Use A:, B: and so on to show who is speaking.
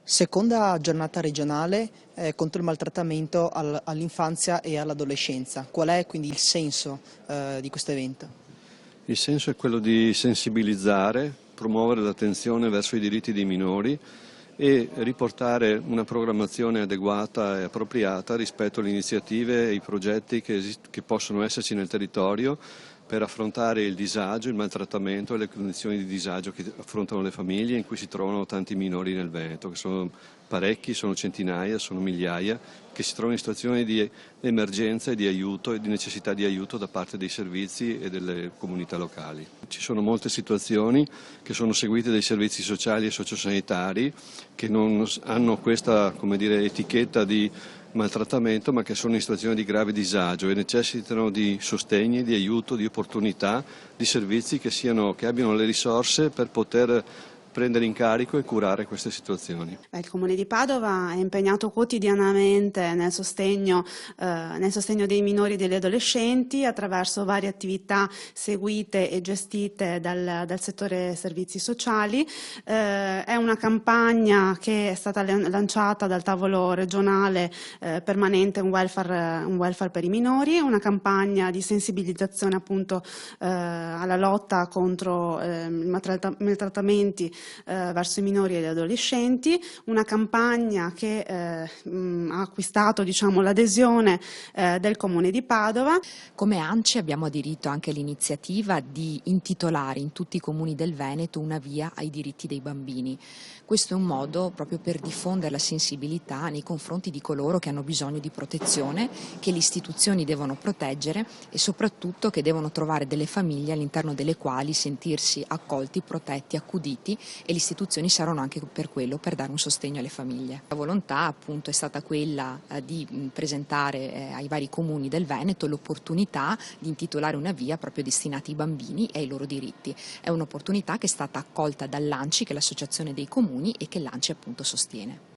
A: Seconda giornata regionale contro il maltrattamento all'infanzia e all'adolescenza. Qual è quindi il senso di questo evento?
B: Il senso è quello di sensibilizzare, promuovere l'attenzione verso i diritti dei minori e riportare una programmazione adeguata e appropriata rispetto alle iniziative e ai progetti che possono esserci nel territorio per affrontare il disagio, il maltrattamento e le condizioni di disagio che affrontano le famiglie in cui si trovano tanti minori nel Veneto, che sono parecchi, sono centinaia, sono migliaia, che si trovano in situazioni di emergenza e di aiuto e di necessità di aiuto da parte dei servizi e delle comunità locali. Ci sono molte situazioni che sono seguite dai servizi sociali e sociosanitari che non hanno questa, come dire, etichetta di maltrattamento, ma che sono in situazioni di grave disagio e necessitano di sostegni, di aiuto, di opportunità, di servizi che abbiano le risorse per poter prendere in carico e curare queste situazioni.
C: Il Comune di Padova è impegnato quotidianamente nel sostegno dei minori e degli adolescenti attraverso varie attività seguite e gestite dal settore servizi sociali. È una campagna che è stata lanciata dal tavolo regionale permanente un welfare per i minori, una campagna di sensibilizzazione appunto alla lotta contro i maltrattamenti verso i minori e gli adolescenti, una campagna che ha acquistato l'adesione del Comune di Padova.
D: Come ANCI abbiamo aderito anche all'iniziativa di intitolare in tutti i comuni del Veneto una via ai diritti dei bambini. Questo è un modo proprio per diffondere la sensibilità nei confronti di coloro che hanno bisogno di protezione, che le istituzioni devono proteggere e soprattutto che devono trovare delle famiglie all'interno delle quali sentirsi accolti, protetti, accuditi, e le istituzioni saranno anche per quello, per dare un sostegno alle famiglie. La volontà appunto è stata quella di presentare ai vari comuni del Veneto l'opportunità di intitolare una via proprio destinata ai bambini e ai loro diritti. È un'opportunità che è stata accolta dall'ANCI, che è l'associazione dei comuni, e che l'ANCI appunto sostiene.